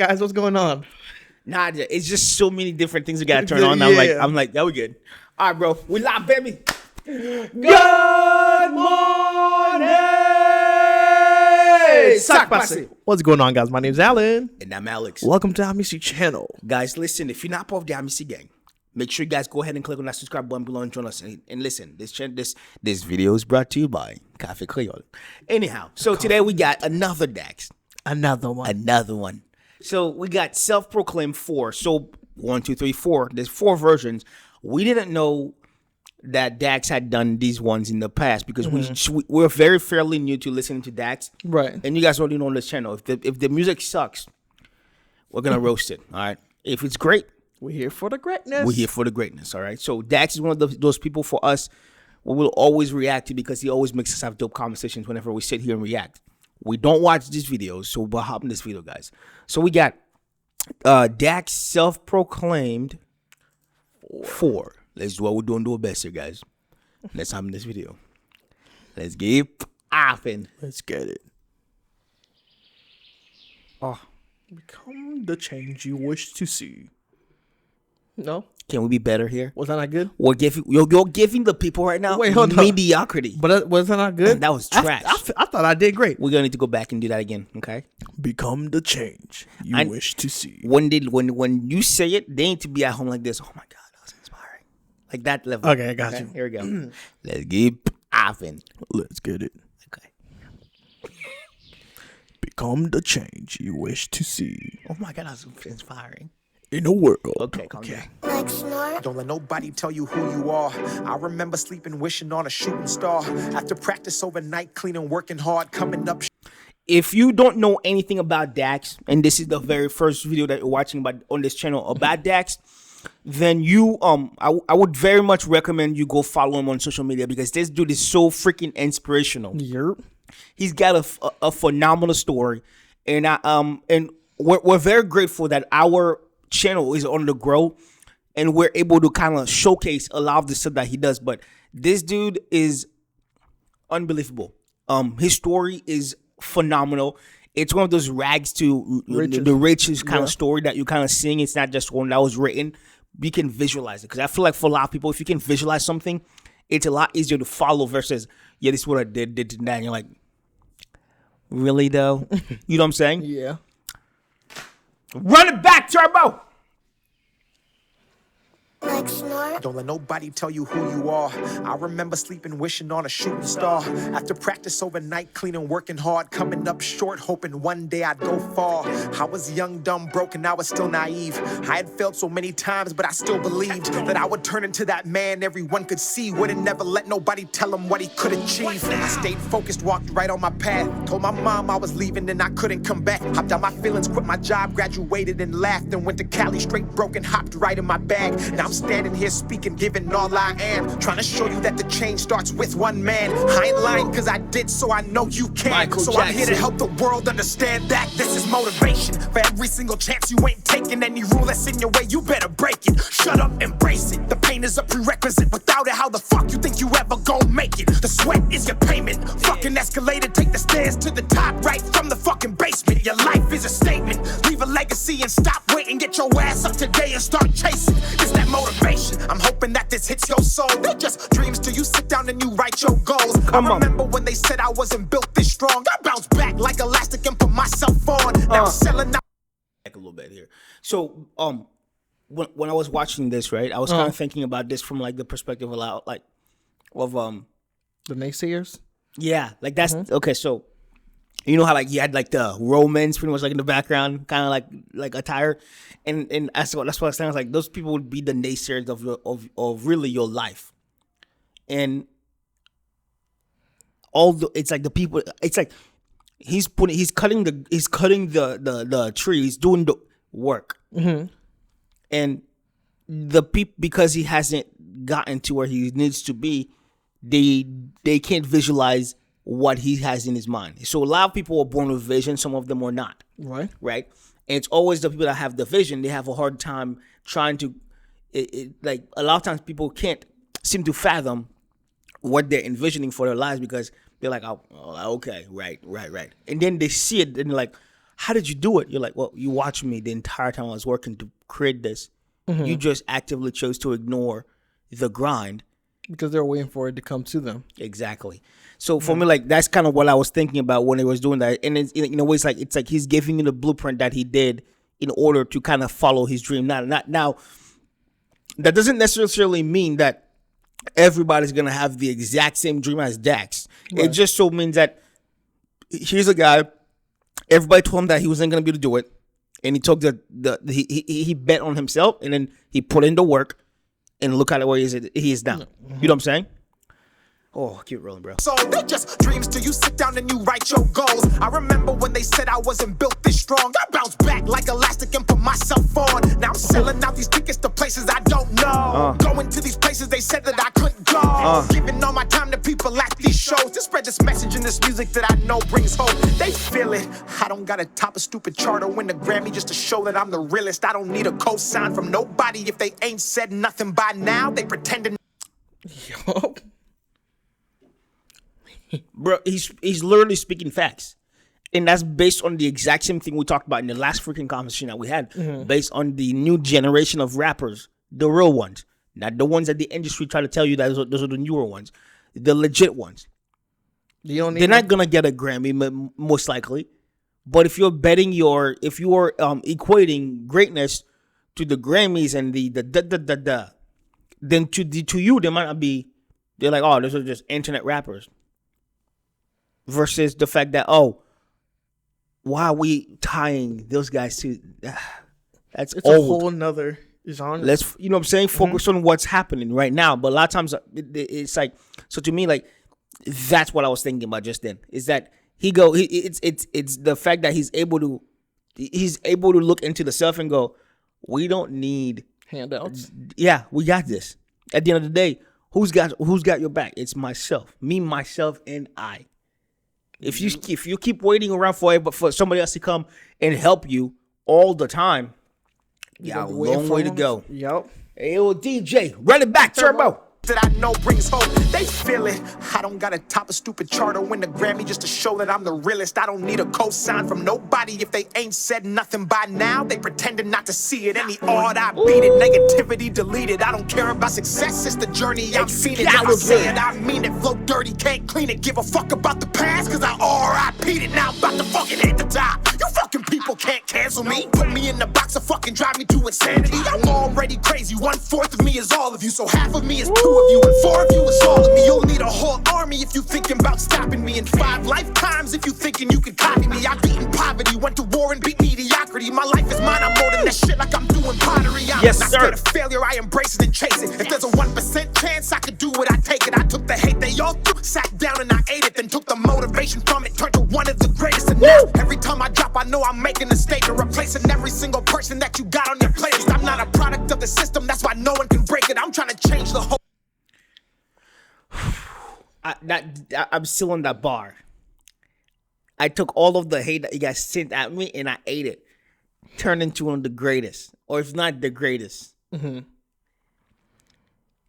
guys, what's going on? Nah, it's just so many different things we gotta turn on. Yeah. I'm like, yeah, we good. All right, bro, we live, baby. Good morning, Scotchman. What's going on, guys? My name's Alan. And I'm Alex. Welcome to Amicy channel. Guys, listen, if you're not part of the Amicy gang, make sure you guys go ahead and click on that subscribe button below and join us. And listen, this video is brought to you by Cafe Creole. Anyhow, so today we got another Dax. Another one. So we got self-proclaimed 4. So 1, 2, 3, 4. There's 4 versions. We didn't know that Dax had done these ones in the past because we're very fairly new to listening to Dax. Right. And you guys already know on this channel, if the music sucks, we're gonna roast it. All right. If it's great, we're here for the greatness. All right. So Dax is one of those people for us we will always react to because he always makes us have dope conversations whenever we sit here and react. We don't watch these videos, so we'll hop in this video, guys. So we got Dax self-proclaimed 4. Let's do what we're doing, do our best here, guys. Let's hop in this video. Let's get popping. Let's get it. Become the change you wish to see. No? Can we be better here? Was that not good? You're giving the people right now mediocrity. But was that not good? That was trash. I thought I did great. We're gonna need to go back and do that again, okay? Become the change you wish to see. When you say it, they need to be at home like this. Oh my God, that was inspiring. Like that level. Okay, I got you. Here we go. Let's get popping. Let's get it. Okay. Become the change you wish to see. Oh my God, that was inspiring. In a world. Okay, calm down. Don't let nobody tell you who you are. I remember sleeping, wishing on a shooting star. After practice overnight, cleaning, working hard, coming up. If you don't know anything about Dax, and this is the very first video that you're watching on this channel about Dax, then you I would very much recommend you go follow him on social media because this dude is so freaking inspirational. Yep. He's got a phenomenal story, and we're very grateful that our channel is on the grow and we're able to kind of showcase a lot of the stuff that he does. But this dude is unbelievable. His story is phenomenal. It's one of those rags to the riches kind of story that you kind of seeing. It's not just one that was written. You can visualize it because I feel like for a lot of people, if you can visualize something, it's a lot easier to follow versus this is what I did that, and you're like, really though? You know what I'm saying? Yeah. Run it back, Turbo! Don't let nobody tell you who you are. I remember sleeping, wishing on a shooting star. After practice overnight, cleaning, working hard, coming up short, hoping one day I'd go far. I was young, dumb, broken, I was still naive. I had failed so many times, but I still believed that I would turn into that man everyone could see. Wouldn't never let nobody tell him what he could achieve. I stayed focused, walked right on my path. Told my mom I was leaving and I couldn't come back. Hopped out my feelings, quit my job, graduated and laughed. And went to Cali straight broken, hopped right in my bag. Now I'm standing here speaking, giving all I am. Trying to show you that the change starts with one man. I ain't lying cause I did, so I know you can. Michael so Jackson. I'm here to help the world understand that this is motivation. For every single chance you ain't taking, any rule that's in your way, you better break it. Shut up, embrace it. The pain is a prerequisite. Without it, how the fuck you think you ever gon' make it? The sweat is your payment. Fucking escalator, take the stairs to the top, right from the fucking basement. Your life is a statement. Leave a legacy and stop waiting. Get your ass up today and start chasing. It's that motivation. I'm hoping that this hits your soul. They're just dreams till you sit down and you write your goals. I remember when they said I wasn't built this strong. I bounced back like elastic and put myself on. Now I'm selling out. Back a little bit here. So when I was watching this, right, I was kind of thinking about this from like the perspective of the naysayers. Yeah, like that's okay. So you know how like you had like the Romans pretty much like in the background, kind of like attire, and that's what I was saying. I was like, those people would be the naysayers of really your life, and it's like the people. It's like he's cutting the tree. He's doing the work, and the people because he hasn't gotten to where he needs to be, they can't visualize what he has in his mind. So a lot of people are born with vision. Some of them are not. Right. And it's always the people that have the vision. They have a hard time trying to, like a lot of times people can't seem to fathom what they're envisioning for their lives because they're like, oh okay, right. And then they see it and they're like, how did you do it? You're like, well, you watched me the entire time I was working to create this. You just actively chose to ignore the grind. Because they're waiting for it to come to them. Exactly. So for me, like, that's kind of what I was thinking about when he was doing that. And it's, in a way, it's like he's giving you the blueprint that he did in order to kind of follow his dream. Now, that doesn't necessarily mean that everybody's going to have the exact same dream as Dax. Right. It just so means that here's a guy, everybody told him that he wasn't going to be able to do it. And he took he bet on himself, and then he put in the work, and look at where he is now. You know what I'm saying? Oh, keep rolling, bro. So they just dreams till you sit down and you write your goals. I remember when they said I wasn't built this strong. I bounced back like elastic and put myself on. Now I'm selling out these tickets to places I don't know. Going to these places they said that I couldn't go. Giving all my time to people at these shows to spread this message and this music that I know brings hope. They feel it. I don't gotta top a stupid chart or win a Grammy just to show that I'm the realest. I don't need a cosign from nobody. If they ain't said nothing by now, they pretending. Yup. Bro, he's literally speaking facts. And that's based on the exact same thing we talked about in the last freaking conversation that we had. Based on the new generation of rappers. The real ones. Not the ones that the industry try to tell you that those are the newer ones. The legit ones. They're not going to get a Grammy, most likely. But if you're betting if you are equating greatness to the Grammys and then to you, they might not be, they're like, oh, those are just internet rappers. Versus the fact that, oh, why are we tying those guys to? It's old. A whole nother genre. Let's, you know what I'm saying? Focus on what's happening right now. But a lot of times it's like, so to me, like, that's what I was thinking about just then. Is that it's the fact that he's able to look into the self and go, we don't need handouts. Yeah, we got this. At the end of the day, who's got your back? It's myself, me, myself, and I. If you keep waiting around for somebody else to come and help you all the time, you got a long way to go. Yep. Hey, yo, DJ, run it back, Turbo. That I know brings hope. They feel it. I don't gotta top a stupid chart or win a Grammy just to show that I'm the realest. I don't need a cosign from nobody. If they ain't said nothing by now, they pretending not to see it. Any odd, I beat it. Negativity deleted. I don't care about success. It's the journey. I've seen it. If I say it, I mean it. Flow dirty, can't clean it. Give a fuck about the past, cause I RIP'd it. Now I'm about to fucking hit the top. You fucking people can't cancel me. Put me in the box or fucking drive me to insanity. I'm already crazy. 1/4 of me is all of you, so half of me is 2 of you, and 4 of you is all of me. You'll need a whole army if you thinking about stopping me, in 5 lifetimes if you thinking you can copy me. I beaten poverty, went to war and beat mediocrity. My life is mine, I'm more than that shit like I'm doing pottery. I'm yes, not scared of failure, I embrace it and chase it. If there's a 1% chance I could do it, I take it. I took the hate they all threw, sat down and I ate it, then took the motivation from it, turned to one of the greatest. And now, every time I drop, I know I'm making a statement, replacing every single person that you got on your playlist. I'm not a product of the system, that's why no one can break it. I'm trying to change the whole. I'm still on that bar. I took all of the hate that you guys sent at me and I ate it. Turned into one of the greatest, or if not the greatest. I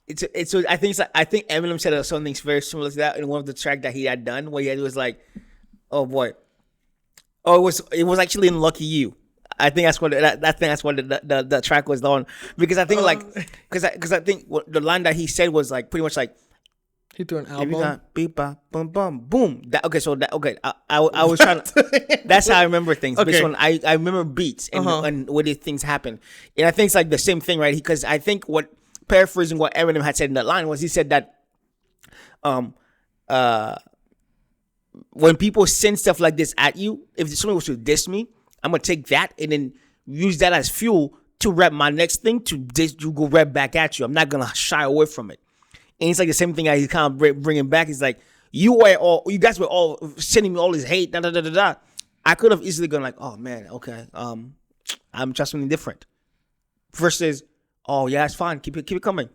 think Eminem said something very similar to that in one of the tracks that he had done, where he was like, "Oh boy, oh it was actually in Lucky You." I think that's what the track was on, because I think because I think the line that he said was like pretty much like. He threw an album. Beep, bop, boom, boom, boom. I was trying to. That's how I remember things. Okay. I remember beats and where these things happen, and I think it's like the same thing, right? Because I think paraphrasing what Eminem had said in that line was, he said that, when people send stuff like this at you, if someone was to diss me, I'm gonna take that and then use that as fuel to rap my next thing to go rap back at you. I'm not gonna shy away from it. And it's like the same thing he's kind of bringing back. It's like, you guys were all sending me all this hate, da da da da da. I could have easily gone like, oh man, okay, I'm trying something different. Versus, oh yeah, it's fine, keep it coming.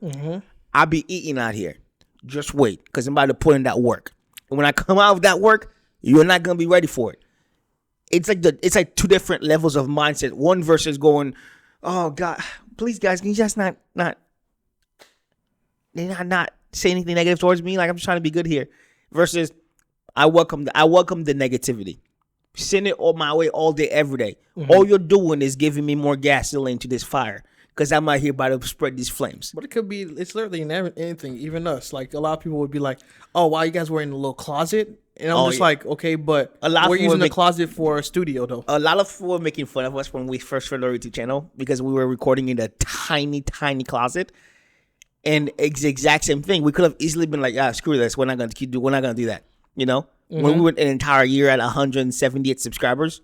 I'll be eating out here. Just wait, because I'm about to put in that work. And when I come out of that work, you're not gonna be ready for it. It's like 2 different levels of mindset. One versus going, oh God, please guys, can you just not say anything negative towards me? Like, I'm just trying to be good here. Versus, I welcome the negativity. Send it on my way all day, every day. All you're doing is giving me more gasoline to this fire because I'm out here about to spread these flames. But it could be, it's literally in anything, even us. Like, a lot of people would be like, oh, wow, you guys were in a little closet? And I'm just like, okay, but we're using the closet for a studio, though. A lot of people were making fun of us when we first started our YouTube channel because we were recording in a tiny, tiny closet. And it's the exact same thing. We could have easily been like, screw this. We're not going to do that. You know? When we went an entire year at 178 subscribers,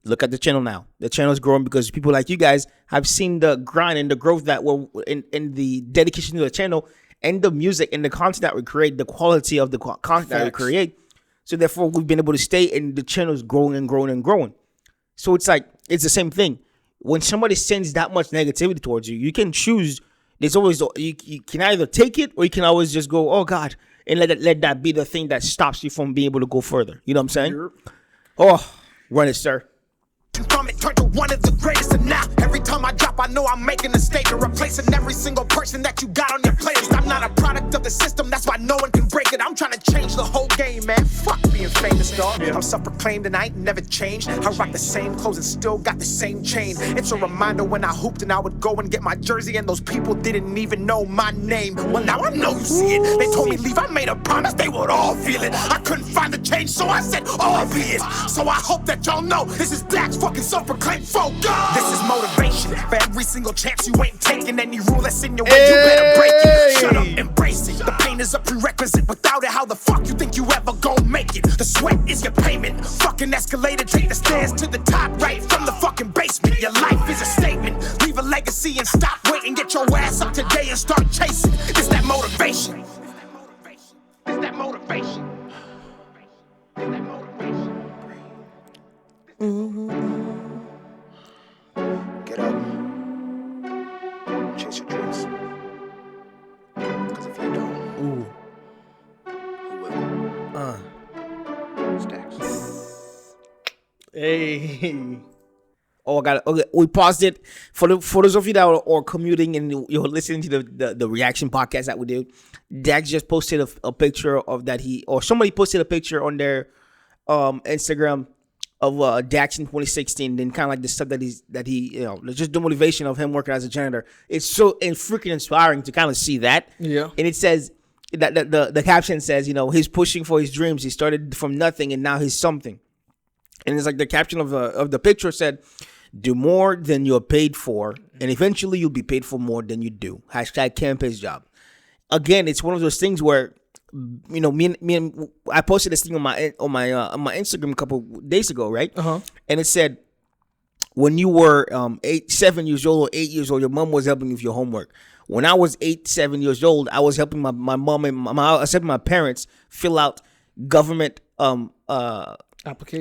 look at the channel now. The channel is growing because people like you guys have seen the grind and the growth that we're in the dedication to the channel and the music and the content that we create, the quality of the content that we create. So therefore, we've been able to stay and the channel is growing and growing and growing. So it's like, it's the same thing. When somebody sends that much negativity towards you, you can choose. There's always, you can either take it or you can always just go, oh God, and let that be the thing that stops you from being able to go further. You know what I'm saying? Oh, run it, sir. From it turned to one of the greatest, and now every time I drop, I know I'm making a statement, replacing every single person that you got on your playlist. I'm not a product of the system, that's why no one can break it. I'm trying to change the whole game, man. Fuck being famous, dog. I'm self-proclaimed and I ain't never changed. I rock the same clothes and still got the same chain. It's a reminder when I hooped and I would go and get my jersey, and those people didn't even know my name. Well, now I know you see it. They told me leave, I made a promise they would all feel it. I couldn't find the change, so I said all be it. So I hope that y'all know this is Dax fucking self-proclaimed focus. This is motivation for every single chance you ain't taking. Any rule that's in your way, you better break it. Shut up, embrace it. The pain is a prerequisite. Without it, how the fuck you think you ever gon' make it? The sweat is your payment. Fucking escalator, take the stairs to the top, right from the fucking basement. Your life is a statement. Leave a legacy and stop waiting. Get your ass up today and start chasing. It's that motivation. It's that motivation. It's that motivation. Get up. Chase your dreams. Because if you don't, who will? Stacks. Hey. Oh, I got it. Okay, we paused it for those of you that are commuting and you're listening to the reaction podcast that we do. Dax just posted a picture of that somebody posted a picture on their Instagram of Dax in 2016, then kind of like the stuff that he just the motivation of him working as a janitor. It's so freaking inspiring to kind of see that. Yeah. And it says that the caption says, he's pushing for his dreams. He started from nothing and now he's something. And it's like the caption of the picture said, "Do more than you're paid for, and eventually you'll be paid for more than you do." Hashtag campus job. Again, it's one of those things where, me and I posted this thing on my Instagram a couple days ago, right? And it said, when you were 7 years old or 8 years old, your mom was helping you with your homework. When I was 7 years old, I was helping my mom and I was helping my parents fill out government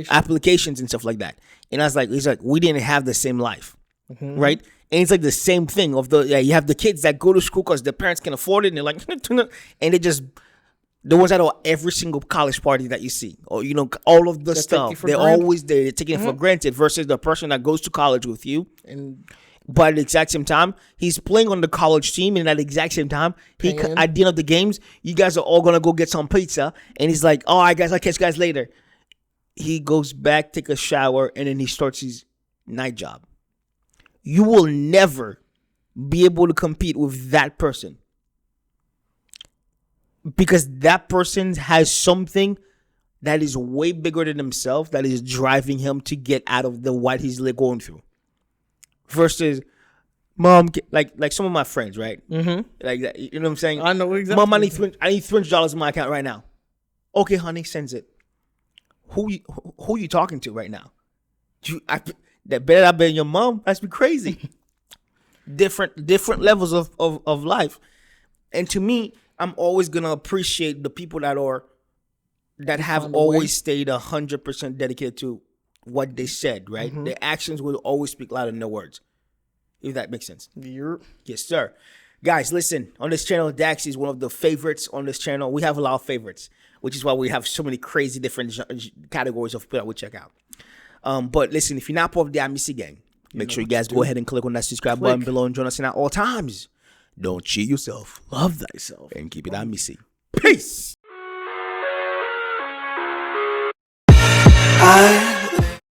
applications and stuff like that. And I was like, he's like, we didn't have the same life, right? And it's like the same thing you have the kids that go to school because their parents can afford it, and they're like, and they just, the ones that are every single college party that you see, or all of the stuff, they're always there, they're taking it for granted, versus the person that goes to college with you, but at the exact same time, he's playing on the college team, and at the exact same time, at the end of the games, you guys are all gonna go get some pizza, and he's like, "All right, guys, I'll catch you guys later." He goes back, take a shower, and then he starts his night job. You will never be able to compete with that person, because that person has something that is way bigger than himself that is driving him to get out of what he's going through. Versus, mom, like some of my friends, right? Like that, you know what I'm saying? I know exactly. Mom, I need $300 in my account right now. Okay, honey, sends it. Who you talking to right now? That better not be your mom. That's be crazy. different levels of life. And to me, I'm always gonna appreciate the people that have always stayed 100% dedicated to what they said, right? Their actions will always speak louder than their words. If that makes sense. Yes, sir. Guys, listen, on this channel, Dax is one of the favorites on this channel. We have a lot of favorites, which is why we have so many crazy different categories of people that we check out. But listen, if you're not part of the Amicy gang, make sure you guys go ahead and click on that subscribe button below and join us in at all times. Don't cheat yourself. Love thyself. And keep it Amicy. Peace.